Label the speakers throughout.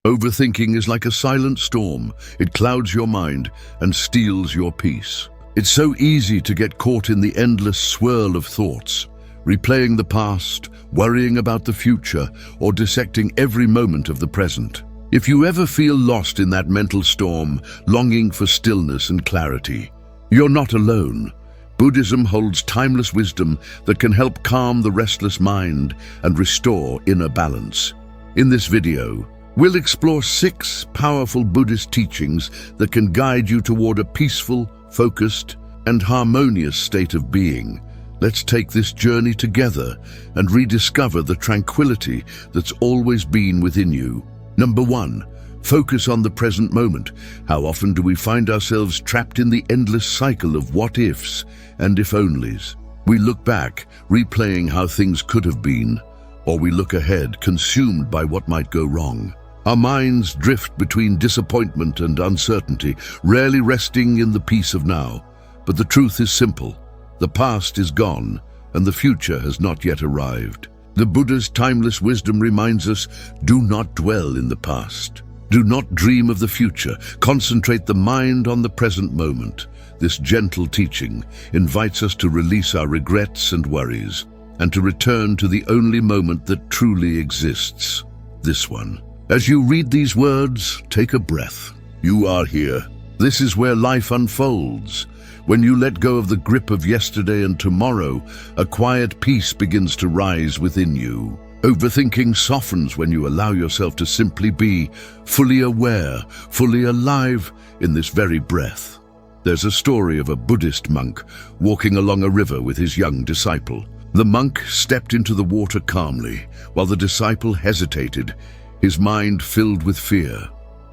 Speaker 1: Overthinking is like a silent storm. It clouds your mind and steals your peace. It's so easy to get caught in the endless swirl of thoughts, replaying the past, worrying about the future, or dissecting every moment of the present. If you ever feel lost in that mental storm, longing for stillness and clarity, you're not alone. Buddhism holds timeless wisdom that can help calm the restless mind and restore inner balance. In this video, we'll explore 6 powerful Buddhist teachings that can guide you toward a peaceful, focused, and harmonious state of being. Let's take this journey together and rediscover the tranquility that's always been within you. Number 1. Focus on the present moment. How often do we find ourselves trapped in the endless cycle of what-ifs and if-onlys? We look back, replaying how things could have been, or we look ahead, consumed by what might go wrong. Our minds drift between disappointment and uncertainty, rarely resting in the peace of now. But the truth is simple. The past is gone, and the future has not yet arrived. The Buddha's timeless wisdom reminds us, do not dwell in the past. Do not dream of the future. Concentrate the mind on the present moment. This gentle teaching invites us to release our regrets and worries, and to return to the only moment that truly exists, this one. As you read these words, take a breath. You are here. This is where life unfolds. When you let go of the grip of yesterday and tomorrow, a quiet peace begins to rise within you. Overthinking softens when you allow yourself to simply be fully aware, fully alive in this very breath. There's a story of a Buddhist monk walking along a river with his young disciple. The monk stepped into the water calmly, while the disciple hesitated, his mind filled with fear.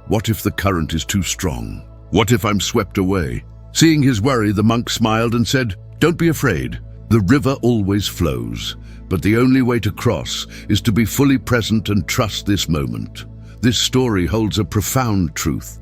Speaker 1: What if the current is too strong? What if I'm swept away? Seeing his worry, the monk smiled and said, "Don't be afraid. The river always flows, but the only way to cross is to be fully present and trust this moment." This story holds a profound truth.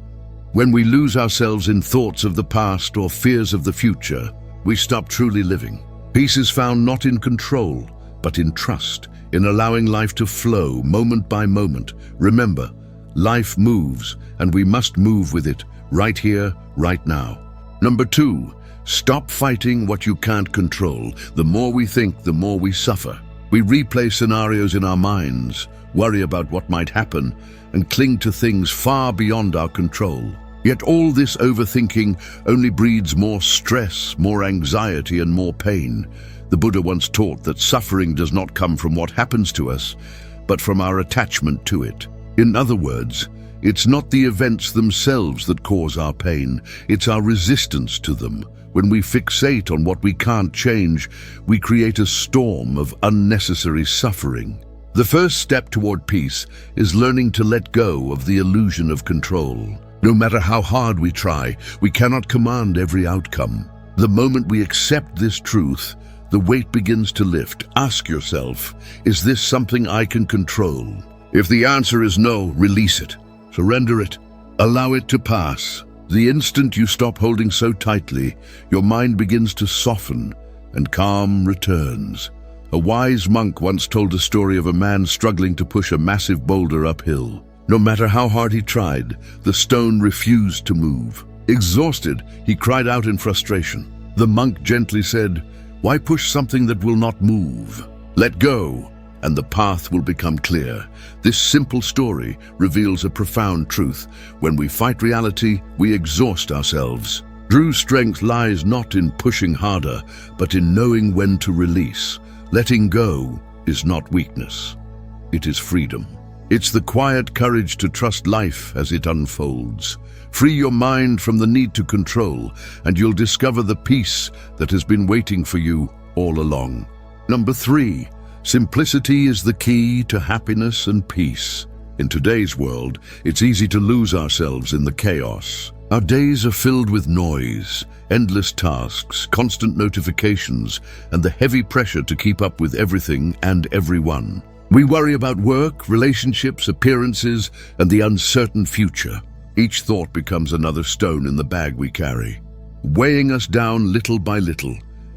Speaker 1: When we lose ourselves in thoughts of the past or fears of the future, we stop truly living. Peace is found not in control, but in trust, in allowing life to flow moment by moment. Remember, life moves, and we must move with it, right here, right now. Number 2, stop fighting what you can't control. The more we think, the more we suffer. We replay scenarios in our minds, worry about what might happen, and cling to things far beyond our control. Yet all this overthinking only breeds more stress, more anxiety, and more pain. The Buddha once taught that suffering does not come from what happens to us, but from our attachment to it. In other words, it's not the events themselves that cause our pain, it's our resistance to them. When we fixate on what we can't change, we create a storm of unnecessary suffering. The first step toward peace is learning to let go of the illusion of control. No matter how hard we try, we cannot command every outcome. The moment we accept this truth, the weight begins to lift. Ask yourself, is this something I can control? If the answer is no, release it. Surrender it. Allow it to pass. The instant you stop holding so tightly, your mind begins to soften and calm returns. A wise monk once told a story of a man struggling to push a massive boulder uphill. No matter how hard he tried, the stone refused to move. Exhausted, he cried out in frustration. The monk gently said, "Why push something that will not move? Let go, and the path will become clear." This simple story reveals a profound truth. When we fight reality, we exhaust ourselves. True strength lies not in pushing harder, but in knowing when to release. Letting go is not weakness. It is freedom. It's the quiet courage to trust life as it unfolds. Free your mind from the need to control, and you'll discover the peace that has been waiting for you all along. Number 3, simplicity is the key to happiness and peace. In today's world, it's easy to lose ourselves in the chaos. Our days are filled with noise, endless tasks, constant notifications, and the heavy pressure to keep up with everything and everyone. We worry about work, relationships, appearances, and the uncertain future. Each thought becomes another stone in the bag we carry, weighing us down little by little.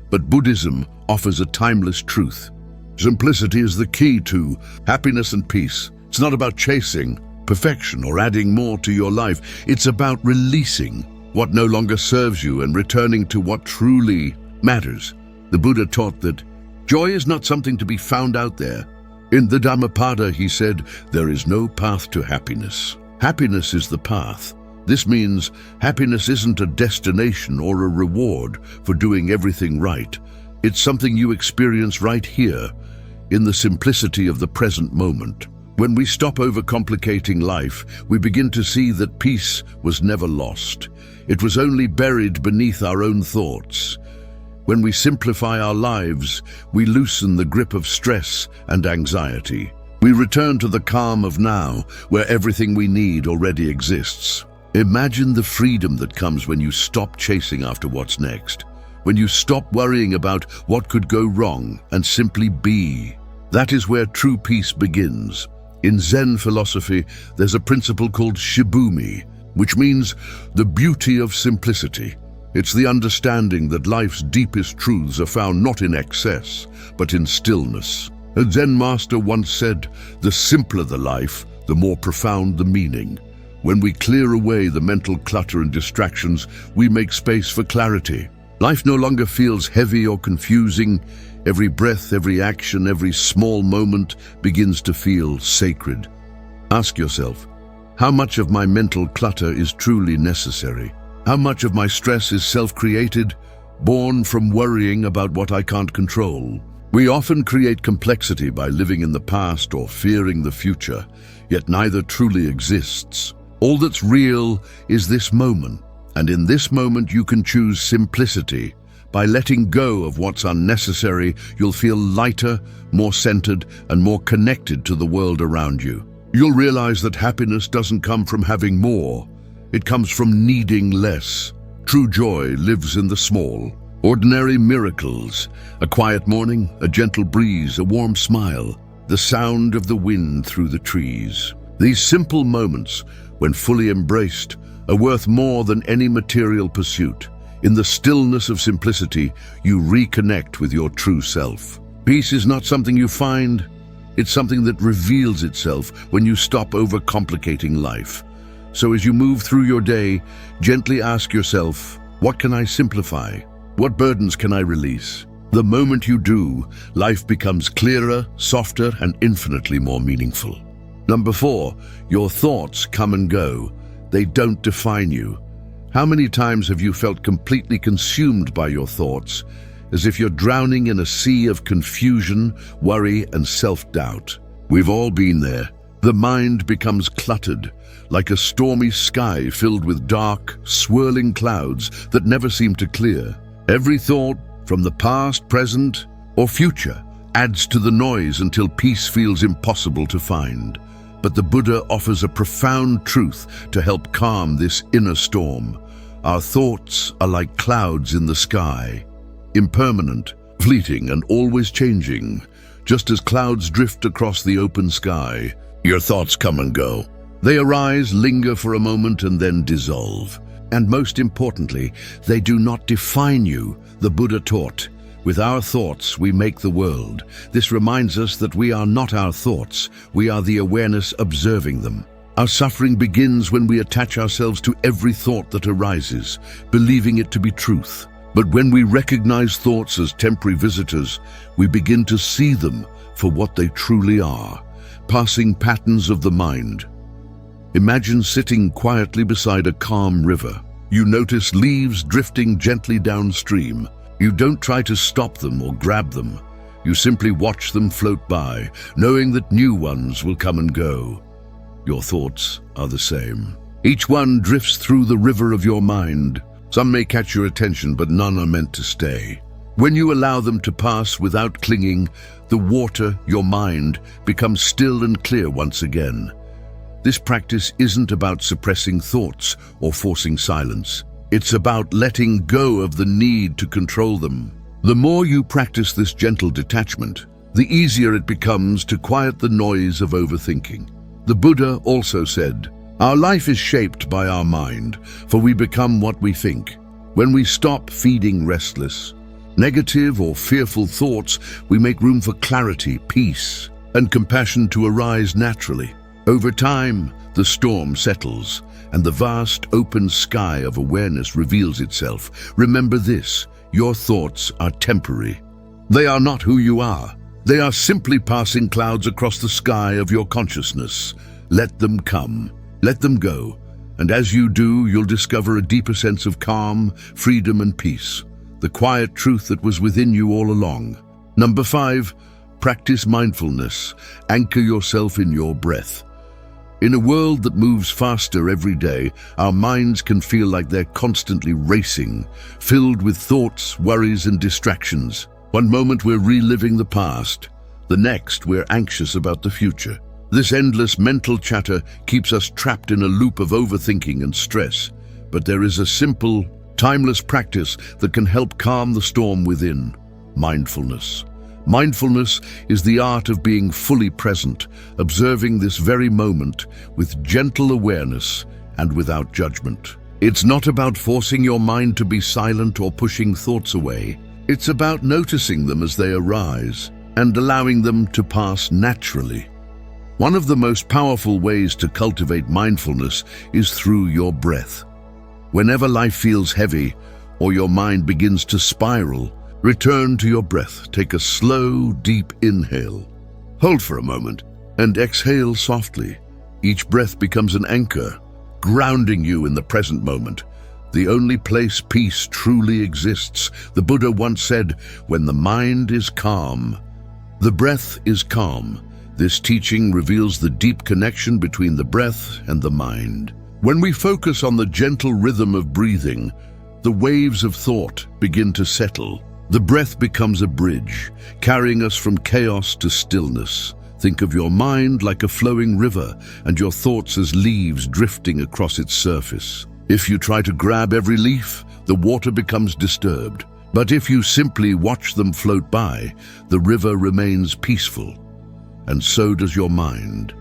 Speaker 1: But Buddhism offers a timeless truth. Simplicity is the key to happiness and peace. It's not about chasing perfection or adding more to your life. It's about releasing what no longer serves you and returning to what truly matters. The Buddha taught that joy is not something to be found out there. In the Dhammapada, he said, there is no path to happiness. Happiness is the path. This means happiness isn't a destination or a reward for doing everything right. It's something you experience right here, in the simplicity of the present moment. When we stop overcomplicating life, we begin to see that peace was never lost. It was only buried beneath our own thoughts. When we simplify our lives, we loosen the grip of stress and anxiety. We return to the calm of now, where everything we need already exists. Imagine the freedom that comes when you stop chasing after what's next, when you stop worrying about what could go wrong and simply be. That is where true peace begins. In Zen philosophy, there's a principle called shibumi, which means the beauty of simplicity. It's the understanding that life's deepest truths are found not in excess, but in stillness. A Zen master once said, the simpler the life, the more profound the meaning. When we clear away the mental clutter and distractions, we make space for clarity. Life no longer feels heavy or confusing. Every breath, every action, every small moment begins to feel sacred. Ask yourself, how much of my mental clutter is truly necessary? How much of my stress is self-created, born from worrying about what I can't control? We often create complexity by living in the past or fearing the future, yet neither truly exists. All that's real is this moment, and in this moment you can choose simplicity. By letting go of what's unnecessary, you'll feel lighter, more centered, and more connected to the world around you. You'll realize that happiness doesn't come from having more. It comes from needing less. True joy lives in the small, ordinary miracles. A quiet morning, a gentle breeze, a warm smile, the sound of the wind through the trees. These simple moments, when fully embraced, are worth more than any material pursuit. In the stillness of simplicity, you reconnect with your true self. Peace is not something you find. It's something that reveals itself when you stop overcomplicating life. So as you move through your day, gently ask yourself, what can I simplify? What burdens can I release? The moment you do, life becomes clearer, softer, and infinitely more meaningful. Number 4, your thoughts come and go. They don't define you. How many times have you felt completely consumed by your thoughts, as if you're drowning in a sea of confusion, worry, and self-doubt? We've all been there. The mind becomes cluttered, like a stormy sky filled with dark, swirling clouds that never seem to clear. Every thought, from the past, present, or future, adds to the noise until peace feels impossible to find. But the Buddha offers a profound truth to help calm this inner storm. Our thoughts are like clouds in the sky, impermanent, fleeting, and always changing. Just as clouds drift across the open sky, your thoughts come and go. They arise, linger for a moment, and then dissolve. And most importantly, they do not define you, the Buddha taught. With our thoughts, we make the world. This reminds us that we are not our thoughts. We are the awareness observing them. Our suffering begins when we attach ourselves to every thought that arises, believing it to be truth. But when we recognize thoughts as temporary visitors, we begin to see them for what they truly are, passing patterns of the mind. Imagine sitting quietly beside a calm river. You notice leaves drifting gently downstream. You don't try to stop them or grab them. You simply watch them float by, knowing that new ones will come and go. Your thoughts are the same. Each one drifts through the river of your mind. Some may catch your attention, but none are meant to stay. When you allow them to pass without clinging, the water, your mind, becomes still and clear once again. This practice isn't about suppressing thoughts or forcing silence. It's about letting go of the need to control them. The more you practice this gentle detachment, the easier it becomes to quiet the noise of overthinking. The Buddha also said, "Our life is shaped by our mind, for we become what we think." When we stop feeding restless, negative or fearful thoughts, we make room for clarity, peace, and compassion to arise naturally. Over time, the storm settles, and the vast open sky of awareness reveals itself. Remember this: your thoughts are temporary. They are not who you are. They are simply passing clouds across the sky of your consciousness. Let them come. Let them go. And as you do, you'll discover a deeper sense of calm, freedom, and peace. The quiet truth that was within you all along. Number 5, practice mindfulness. Anchor yourself in your breath. In a world that moves faster every day, our minds can feel like they're constantly racing, filled with thoughts, worries, and distractions. One moment we're reliving the past, the next we're anxious about the future. This endless mental chatter keeps us trapped in a loop of overthinking and stress. But there is a simple, timeless practice that can help calm the storm within: mindfulness. Mindfulness is the art of being fully present, observing this very moment with gentle awareness and without judgment. It's not about forcing your mind to be silent or pushing thoughts away. It's about noticing them as they arise and allowing them to pass naturally. One of the most powerful ways to cultivate mindfulness is through your breath. Whenever life feels heavy or your mind begins to spiral, return to your breath. Take a slow, deep inhale. Hold for a moment and exhale softly. Each breath becomes an anchor, grounding you in the present moment, the only place peace truly exists. The Buddha once said, "When the mind is calm, the breath is calm." This teaching reveals the deep connection between the breath and the mind. When we focus on the gentle rhythm of breathing, the waves of thought begin to settle. The breath becomes a bridge, carrying us from chaos to stillness. Think of your mind like a flowing river and your thoughts as leaves drifting across its surface. If you try to grab every leaf, the water becomes disturbed. But if you simply watch them float by, the river remains peaceful. And so does your mind.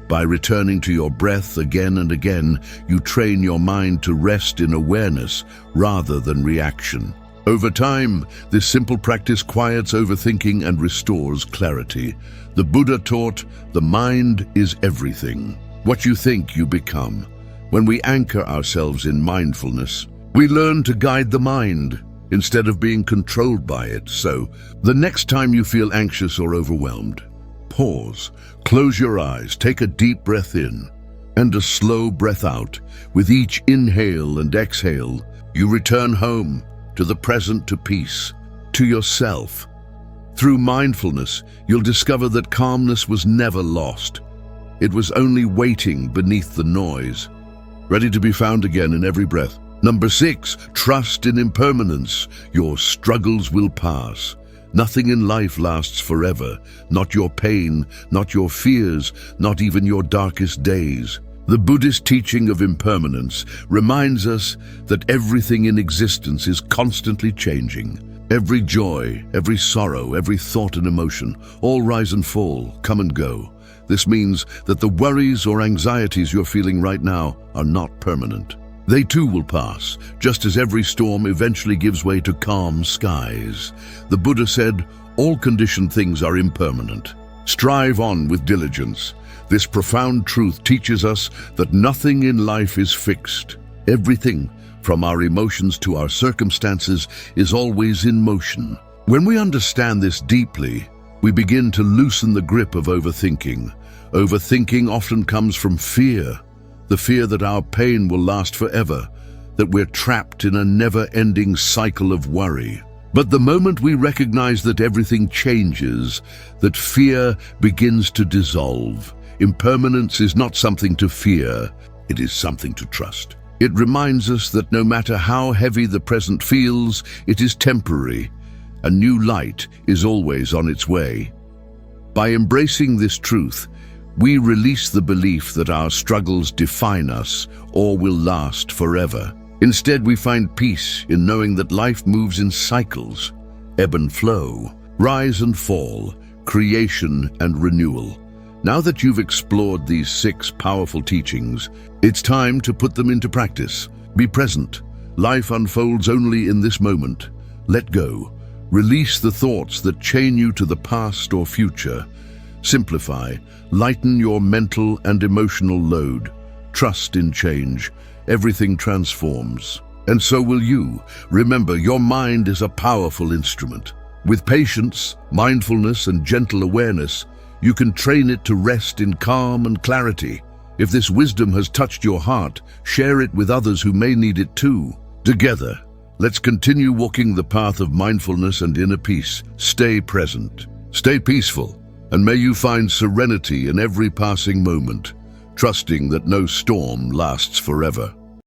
Speaker 1: By returning to your breath again and again, you train your mind to rest in awareness rather than reaction. Over time, this simple practice quiets overthinking and restores clarity. The Buddha taught, the mind is everything. What you think, you become. When we anchor ourselves in mindfulness, we learn to guide the mind instead of being controlled by it. So, the next time you feel anxious or overwhelmed, pause, close your eyes, take a deep breath in and a slow breath out. With each inhale and exhale, you return home, to the present, to peace, to yourself. Through mindfulness, you'll discover that calmness was never lost. It was only waiting beneath the noise, ready to be found again in every breath. Number 6, trust in impermanence. Your struggles will pass. Nothing in life lasts forever. Not your pain, not your fears, not even your darkest days. The Buddhist teaching of impermanence reminds us that everything in existence is constantly changing. Every joy, every sorrow, every thought and emotion, all rise and fall, come and go. This means that the worries or anxieties you're feeling right now are not permanent. They too will pass, just as every storm eventually gives way to calm skies. The Buddha said, all conditioned things are impermanent. Strive on with diligence. This profound truth teaches us that nothing in life is fixed. Everything, from our emotions to our circumstances, is always in motion. When we understand this deeply, we begin to loosen the grip of overthinking. Overthinking often comes from fear, the fear that our pain will last forever, that we're trapped in a never-ending cycle of worry. But the moment we recognize that everything changes, that fear begins to dissolve. Impermanence is not something to fear, it is something to trust. It reminds us that no matter how heavy the present feels, it is temporary. A new light is always on its way. By embracing this truth, we release the belief that our struggles define us or will last forever. Instead, we find peace in knowing that life moves in cycles, ebb and flow, rise and fall, creation and renewal. Now that you've explored these 6 powerful teachings, it's time to put them into practice. Be present. Life unfolds only in this moment. Let go. Release the thoughts that chain you to the past or future. Simplify, lighten your mental and emotional load. Trust in change. Everything transforms. And so will you. Remember, your mind is a powerful instrument. With patience, mindfulness, and gentle awareness, you can train it to rest in calm and clarity. If this wisdom has touched your heart, share it with others who may need it too. Together, let's continue walking the path of mindfulness and inner peace. Stay present, stay peaceful, and may you find serenity in every passing moment, trusting that no storm lasts forever.